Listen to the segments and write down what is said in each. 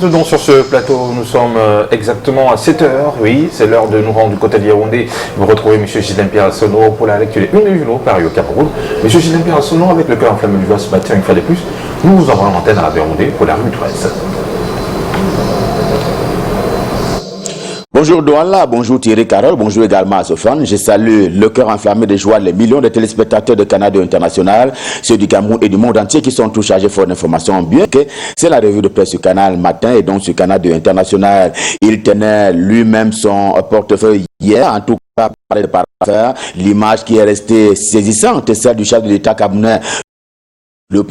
Donc sur ce plateau, nous sommes exactement à 7 heures, oui, c'est l'heure de nous rendre du côté de Yaoundé. Vous retrouvez M. Ghislain Pierre Assono pour la lecture des une journaux paru au Cameroun. M. Ghislain Pierre Assono, avec le cœur enflammé du voix ce matin, une fois de plus, nous vous envoyons l'antenne à la Yaoundé pour la rue 13. Bonjour Douala, bonjour Thierry Carole, bonjour également à Sofran. Je salue le cœur enflammé de joie les millions de téléspectateurs de Canada International, ceux du Cameroun et du monde entier qui sont tous chargés fort d'informations. Bien que c'est la revue de presse sur Canal Matin et donc sur Canada International. Il tenait lui-même son portefeuille hier, en tout cas parler de paraffaire. L'image qui est restée saisissante, celle du chef de l'État camerounais. Le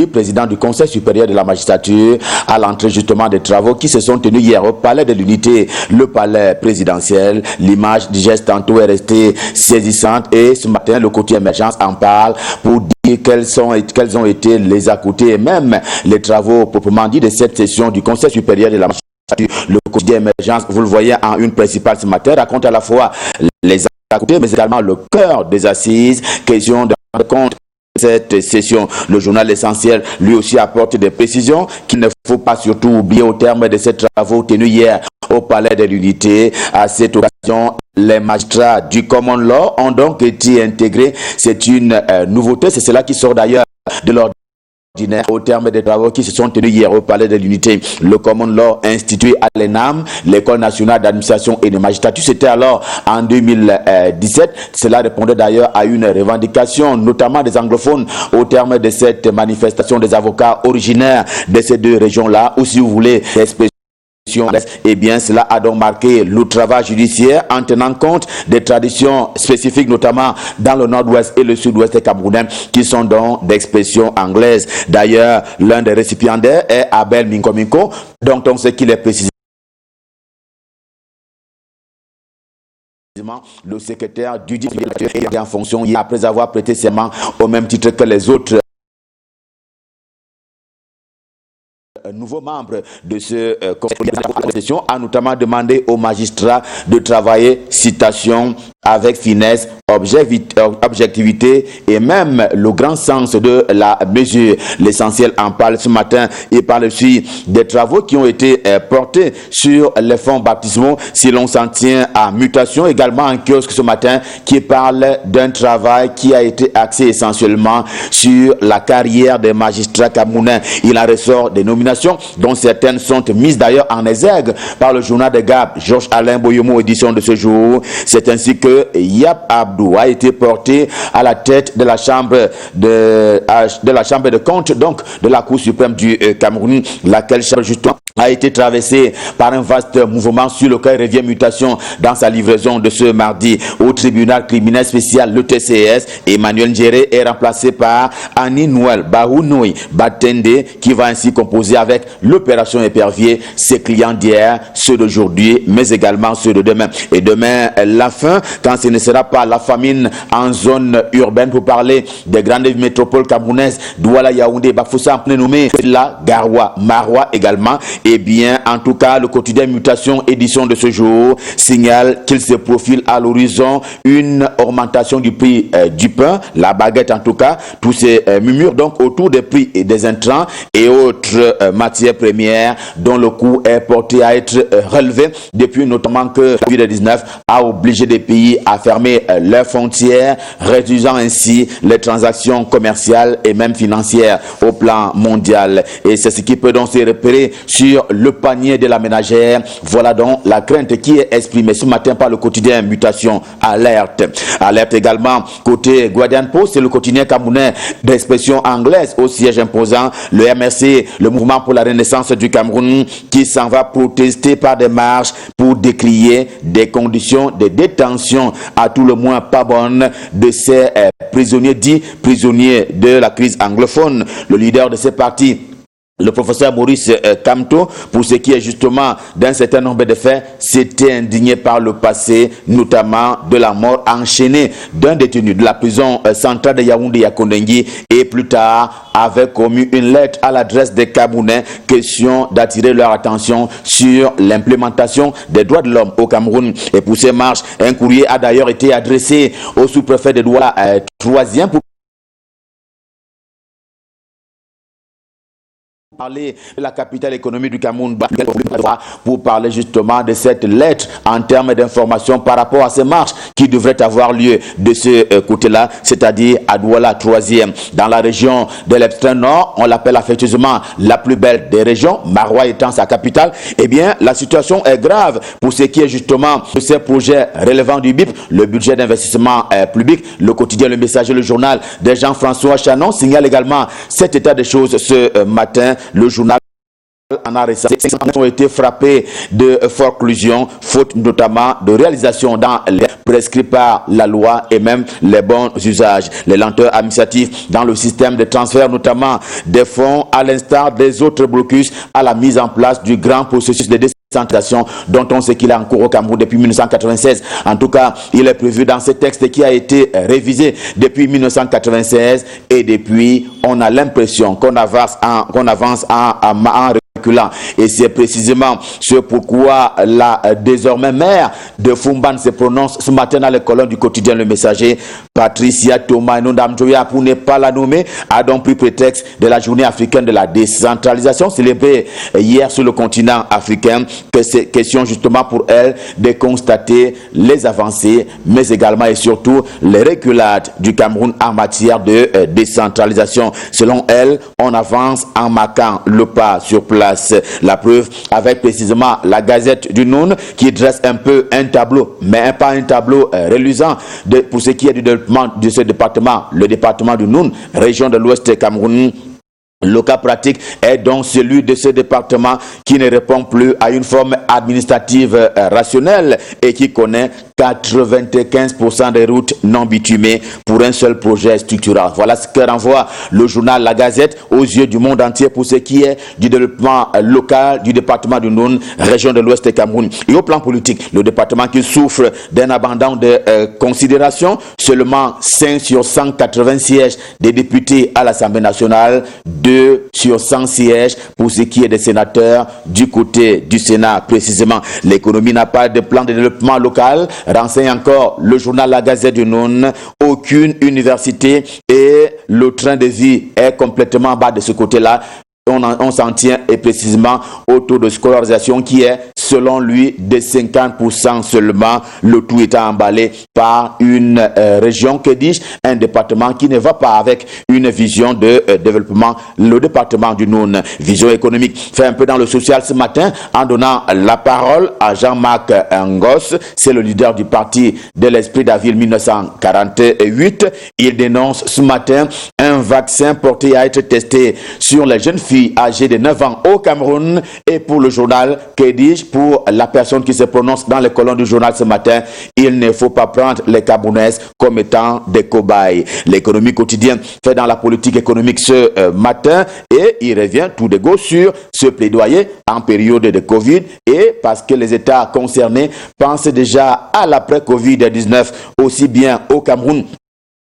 président du Conseil supérieur de la magistrature, à l'entrée justement des travaux qui se sont tenus hier au palais de l'unité, le palais présidentiel. L'image du geste tantôt est restée saisissante et ce matin, le quotidien Émergence en parle pour dire quels ont été les à côté et même les travaux proprement dit de cette session du Conseil supérieur de la magistrature. Le quotidien Émergence, vous le voyez en une principale ce matin, raconte à la fois les à côté mais également le cœur des assises, question de compte cette session. Le journal Essentiel lui aussi apporte des précisions qu'il ne faut pas surtout oublier au terme de ces travaux tenus hier au palais de l'unité. À cette occasion, les magistrats du Common Law ont donc été intégrés. C'est une nouveauté, c'est cela qui sort d'ailleurs de l'ordre au terme des travaux qui se sont tenus hier au palais de l'unité. Le Common Law institué à l'ENAM, l'École nationale d'administration et de magistrature, c'était alors en 2017. Cela répondait d'ailleurs à une revendication, notamment des anglophones, au terme de cette manifestation des avocats originaires de ces deux régions-là, ou si vous voulez, eh bien, cela a donc marqué le travail judiciaire en tenant compte des traditions spécifiques, notamment dans le nord-ouest et le sud-ouest camerounais, qui sont donc d'expression anglaise. D'ailleurs, l'un des récipiendaires est Abel Minko, donc on sait qu'il est précisément le secrétaire du directeur et en fonction après avoir prêté serment au même titre que les autres nouveau membre de ce conseil a notamment demandé aux magistrats de travailler, citation, avec finesse, objectivité et même le grand sens de la mesure. L'essentiel en parle ce matin et parle aussi des travaux qui ont été portés sur les fonds baptismaux. Si l'on s'en tient à mutation, également en kiosque ce matin, qui parle d'un travail qui a été axé essentiellement sur la carrière des magistrats camerounais. Il en ressort des nominations dont certaines sont mises d'ailleurs en exergue par le journal de Gab, Georges Alain Boyomo, édition de ce jour. C'est ainsi que Yap Abdou a été porté à la tête de la chambre de compte, donc de la Cour suprême du Cameroun, laquelle chambre justement a été traversée par un vaste mouvement sur lequel revient mutation dans sa livraison de ce mardi au tribunal criminel spécial, le TCS. Emmanuel Njere est remplacé par Annie Noël Bahounoui Batende, qui va ainsi composer avec l'opération épervier ses clients d'hier, ceux d'aujourd'hui, mais également ceux de demain. Et demain, la fin, quand ce ne sera pas la famine en zone urbaine, pour parler des grandes métropoles camerounaises, Douala, Yaoundé, Bafoussa, nommé la Garoua, Maroua également. Eh bien, en tout cas, le quotidien Mutation, édition de ce jour, signale qu'il se profile à l'horizon une augmentation du prix du pain, la baguette en tout cas, tous ces murmures donc autour des prix et des intrants et autres matières premières dont le coût est porté à être relevé depuis notamment que la COVID-19 a obligé des pays à fermer leurs frontières, réduisant ainsi les transactions commerciales et même financières au plan mondial. Et c'est ce qui peut donc se repérer sur le panier de la ménagère. Voilà donc la crainte qui est exprimée ce matin par le quotidien Mutation. Alerte. Alerte également côté Guadianpo, c'est le quotidien camerounais d'expression anglaise au siège imposant, le MRC, le mouvement pour la renaissance du Cameroun, qui s'en va protester par des marches pour décrier des conditions de détention à tout le moins pas bonnes de ces prisonniers dits prisonniers de la crise anglophone. Le leader de ces partis, le professeur Maurice Kamto, pour ce qui est justement d'un certain nombre de faits, s'était indigné par le passé, notamment de la mort enchaînée d'un détenu de la prison centrale de Yaoundé Yakondengi, et plus tard avait commis une lettre à l'adresse des Camerounais, question d'attirer leur attention sur l'implémentation des droits de l'homme au Cameroun. Et pour ces marches, un courrier a d'ailleurs été adressé au sous-préfet de Douala 3e pour parler de la capitale économique du Cameroun pour parler justement de cette lettre en termes d'information par rapport à ces marches qui devraient avoir lieu de ce côté-là, c'est-à-dire à Douala, 3e. Dans la région de l'extrême nord, on l'appelle affectueusement la plus belle des régions, Maroua étant sa capitale. Eh bien, la situation est grave pour ce qui est justement de ces projets relevant du BIP, le budget d'investissement public. Le quotidien Le Messager, le journal de Jean-François Chanon signale également cet état des choses ce matin. Le journal en a récemment ont été frappés de forclusion, faute notamment de réalisation dans les prescrits par la loi et même les bons usages. Les lenteurs administratives dans le système de transfert, notamment des fonds, à l'instar des autres blocus à la mise en place du grand processus de décentralisation dont on sait qu'il est en cours au Cameroun depuis 1996. En tout cas, il est prévu dans ce texte qui a été révisé depuis 1996 et depuis, on a l'impression qu'on avance en reculant. Et c'est précisément ce pourquoi la désormais maire de Fumban se prononce ce matin dans les colonnes du quotidien Le Messager. Patricia Thomas Nondamjoya, pour ne pas la nommer, a donc pris prétexte de la journée africaine de la décentralisation célébrée hier sur le continent africain, que c'est question justement pour elle de constater les avancées, mais également et surtout les reculades du Cameroun en matière de décentralisation. Selon elle, on avance en marquant le pas sur place. La preuve avec précisément la Gazette du Noun qui dresse un peu un tableau, mais pas un tableau reluisant pour ce qui est du développement de ce département, le département du Noun, région de l'Ouest Cameroun. Le cas pratique est donc celui de ce département qui ne répond plus à une forme administrative rationnelle et qui connaît 95% des routes non bitumées pour un seul projet structural. Voilà ce que renvoie le journal La Gazette aux yeux du monde entier pour ce qui est du développement local du département du Noun, région de l'Ouest Cameroun. Et au plan politique, le département qui souffre d'un abandon de considération, seulement 5 sur 180 sièges des députés à l'Assemblée nationale, 2 sur 100 sièges pour ce qui est des sénateurs du côté du Sénat précisément. L'économie n'a pas de plan de développement local, renseigne encore le journal La Gazette du Noun. Aucune université et le train de vie est complètement bas de ce côté-là. On s'en tient et précisément au taux de scolarisation qui est, selon lui, de 50% seulement, le tout étant emballé par une région, que dis-je, un département qui ne va pas avec une vision de développement, le département du Noun. Vision économique fait un peu dans le social ce matin en donnant la parole à Jean-Marc Ngos, c'est le leader du parti de l'Esprit d'Avril 1948. Il dénonce ce matin un vaccin porté à être testé sur les jeunes filles âgées de 9 ans au Cameroun. Et pour le journal, que dis-je, pour la personne qui se prononce dans les colonnes du journal ce matin, il ne faut pas prendre les Camerounaises comme étant des cobayes. L'économie quotidienne fait dans la politique économique ce matin et il revient tout de go sur ce plaidoyer en période de Covid et parce que les États concernés pensent déjà à l'après-Covid-19 aussi bien au Cameroun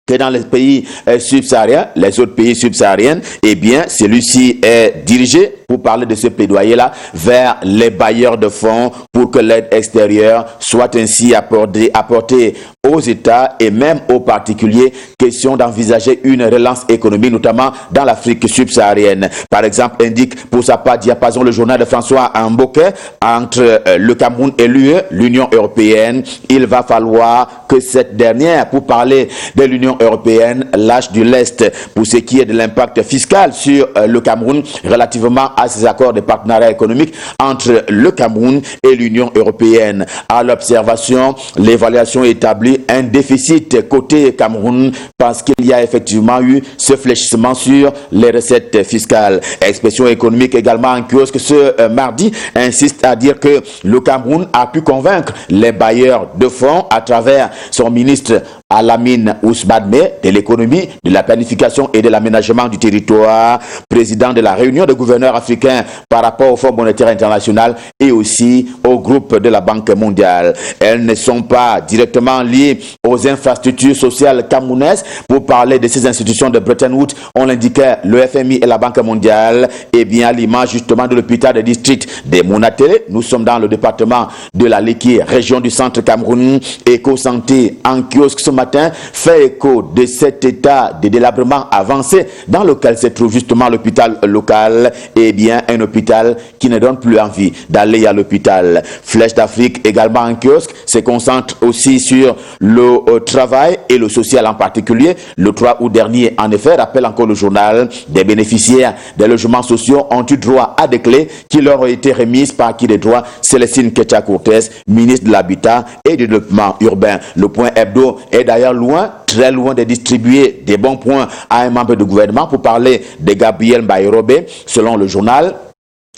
que dans les pays subsahariens, les autres pays subsahariens, eh bien, celui-ci est dirigé, pour parler de ce plaidoyer-là, vers les bailleurs de fonds pour que l'aide extérieure soit ainsi apportée aux États et même aux particuliers. Question d'envisager une relance économique, notamment dans l'Afrique subsaharienne. Par exemple, indique pour sa part Diapason le journal de François Mbouke, entre le Cameroun et l'Union européenne, il va falloir que cette dernière, pour parler de l'Union européenne, lâche du lest pour ce qui est de l'impact fiscal sur le Cameroun relativement à ces accords de partenariat économique entre le Cameroun et l'Union européenne. À l'observation, l'évaluation établit un déficit côté Cameroun parce qu'il y a effectivement eu ce fléchissement sur les recettes fiscales. Expression économique également en kiosque ce mardi insiste à dire que le Cameroun a pu convaincre les bailleurs de fonds à travers son ministre Alamine Ousmane de l'économie, de la planification et de l'aménagement du territoire, président de la réunion de gouverneurs africains par rapport au Fonds monétaire international et aussi au groupe de la Banque mondiale. Elles ne sont pas directement liées aux infrastructures sociales camerounaises. Pour parler de ces institutions de Bretton Woods, on l'indiquait, le FMI et la Banque mondiale, et bien à l'image justement de l'hôpital de district de Mounatélé. Nous sommes dans le département de la Liki, région du centre Cameroun. Éco-santé en kiosque ce matin fait écho de cet état de délabrement avancé dans lequel se trouve justement l'hôpital local. Eh bien, un hôpital qui ne donne plus envie d'aller à l'hôpital. Flèche d'Afrique, également en kiosque, se concentre aussi sur le travail et le social en particulier. Le 3 août dernier, en effet, rappelle encore le journal, des bénéficiaires des logements sociaux ont eu droit à des clés qui leur ont été remises par qui des droits, Célestine Ketcha-Cortez, ministre de l'Habitat et du Développement urbain. Le point hebdo est d'ailleurs loin, très loin de distribuer des bons points à un membre du gouvernement pour parler de Gabriel Mbaye-Robe. Selon le journal,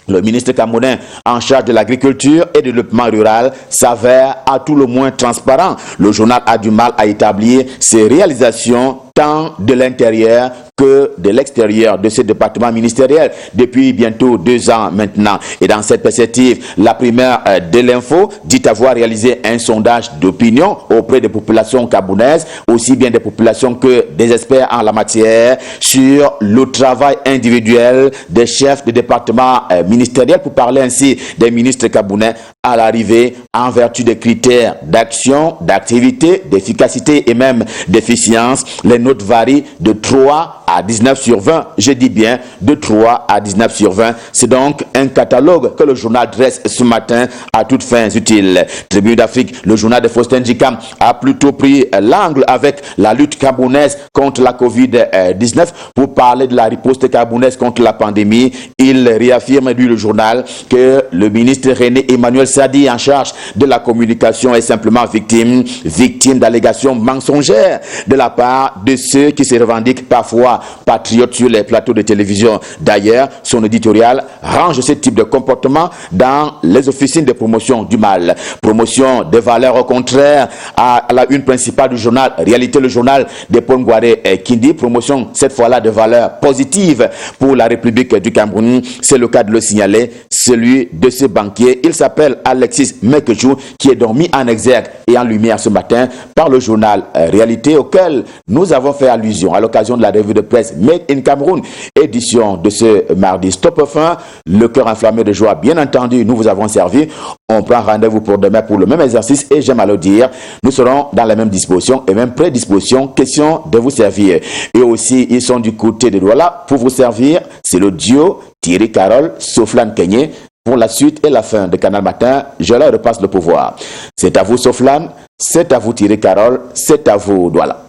le ministre camerounais en charge de l'agriculture et du développement rural s'avère à tout le moins transparent. Le journal a du mal à établir ses réalisations tant de l'intérieur que de l'extérieur de ce département ministériel depuis bientôt 2 ans maintenant. Et dans cette perspective, la primaire de l'info dit avoir réalisé un sondage d'opinion auprès des populations camerounaises, aussi bien des populations que des experts en la matière, sur le travail individuel des chefs de département ministériel, pour parler ainsi des ministres camerounais à l'arrivée en vertu des critères d'action, d'activité, d'efficacité et même d'efficience. Les notes varient de 3 à 19 sur 20, je dis bien de 3 à 19 sur 20. C'est donc un catalogue que le journal dresse ce matin à toutes fins utiles. Tribune d'Afrique, le journal de Faustin Djikam a plutôt pris l'angle avec la lutte camerounaise contre la Covid-19 pour parler de la riposte camerounaise contre la pandémie. Il réaffirme, lui, le journal, que le ministre René Emmanuel Sadi, en charge de la communication, est simplement victime d'allégations mensongères de la part de ceux qui se revendiquent parfois patriotes sur les plateaux de télévision. D'ailleurs, son éditorial range ce type de comportement dans les officines de promotion du mal. Promotion des valeurs contraires à la une principale du journal, Réalité, le journal de Paul Ngouaré Kindi. Promotion, cette fois-là, de valeurs positives pour la République du Cameroun. C'est le cas de le signaler, celui de ce banquier. Il s'appelle Alexis Mekechou, qui est donc mis en exergue et en lumière ce matin par le journal Réalité, auquel nous avons fait allusion à l'occasion de la revue de presse Made in Cameroun, édition de ce mardi. Stop fin, le cœur enflammé de joie, bien entendu, nous vous avons servi. On prend rendez-vous pour demain pour le même exercice et j'aime à le dire, nous serons dans la même disposition et même prédisposition, question de vous servir. Et aussi, ils sont du côté de Douala pour vous servir. C'est le duo Thierry Carole, Soflan Kenyé. Pour la suite et la fin de Canal Matin, je leur repasse le pouvoir. C'est à vous Soflan, c'est à vous Thierry Carole, c'est à vous Douala.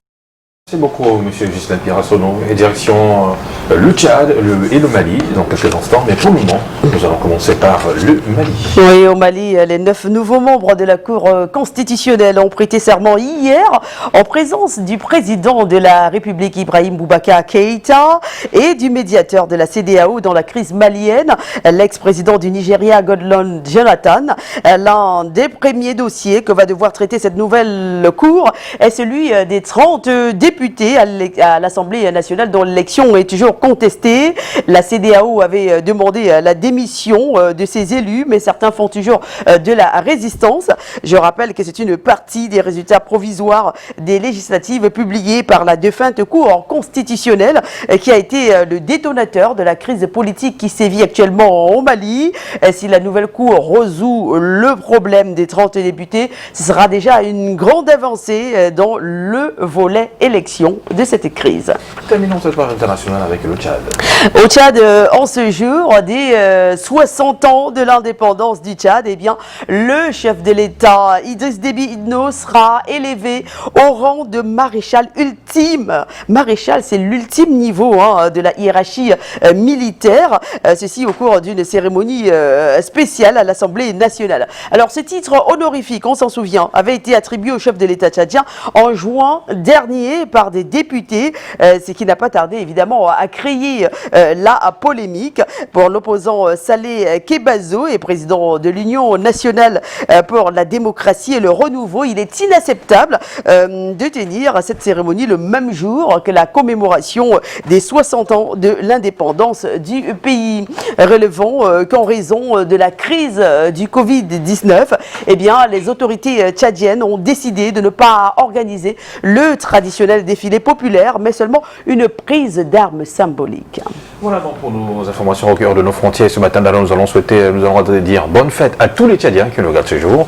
Merci beaucoup, M. Ghislain Pierre-Assono, et direction le Tchad et le Mali dans quelques instants. Mais pour le moment, nous allons commencer par le Mali. Oui, au Mali, les 9 nouveaux membres de la Cour constitutionnelle ont prêté serment hier en présence du président de la République, Ibrahim Boubacar Keïta, et du médiateur de la CEDEAO dans la crise malienne, l'ex-président du Nigeria, Goodluck Jonathan. L'un des premiers dossiers que va devoir traiter cette nouvelle Cour est celui des 30 députés à l'Assemblée nationale dont l'élection est toujours contestée. La CEDEAO avait demandé la démission de ses élus, mais certains font toujours de la résistance. Je rappelle que c'est une partie des résultats provisoires des législatives publiées par la défunte Cour constitutionnelle qui a été le détonateur de la crise politique qui sévit actuellement au Mali. Si la nouvelle Cour résout le problème des 30 députés, ce sera déjà une grande avancée dans le volet élection de cette crise. Terminons cette page internationale avec le Tchad. Au Tchad, en ce jour des 60 ans de l'indépendance du Tchad, eh bien, le chef de l'État, Idriss Déby Itno, sera élevé au rang de maréchal ultime. Maréchal, c'est l'ultime niveau de la hiérarchie militaire. Ceci au cours d'une cérémonie spéciale à l'Assemblée nationale. Alors, ce titre honorifique, on s'en souvient, avait été attribué au chef de l'État tchadien en juin dernier par des députés, ce qui n'a pas tardé évidemment à créer la polémique. Pour l'opposant Saleh Kebazo et président de l'Union nationale pour la démocratie et le renouveau, il est inacceptable de tenir cette cérémonie le même jour que la commémoration des 60 ans de l'indépendance du pays. Relevons qu'en raison de la crise du Covid-19, eh bien, les autorités tchadiennes ont décidé de ne pas organiser le traditionnel traditionnel défilé populaire, mais seulement une prise d'armes symbolique. Voilà donc pour nos informations au cœur de nos frontières. Ce matin, nous allons dire bonne fête à tous les Tchadiens qui nous regardent ce jour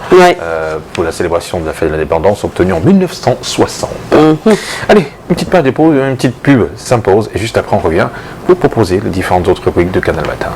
pour la célébration de la fête de l'indépendance obtenue en 1960. Allez, une petite page de pause, une petite pub s'impose et juste après on revient pour proposer les différentes autres rubriques de Canal Matin.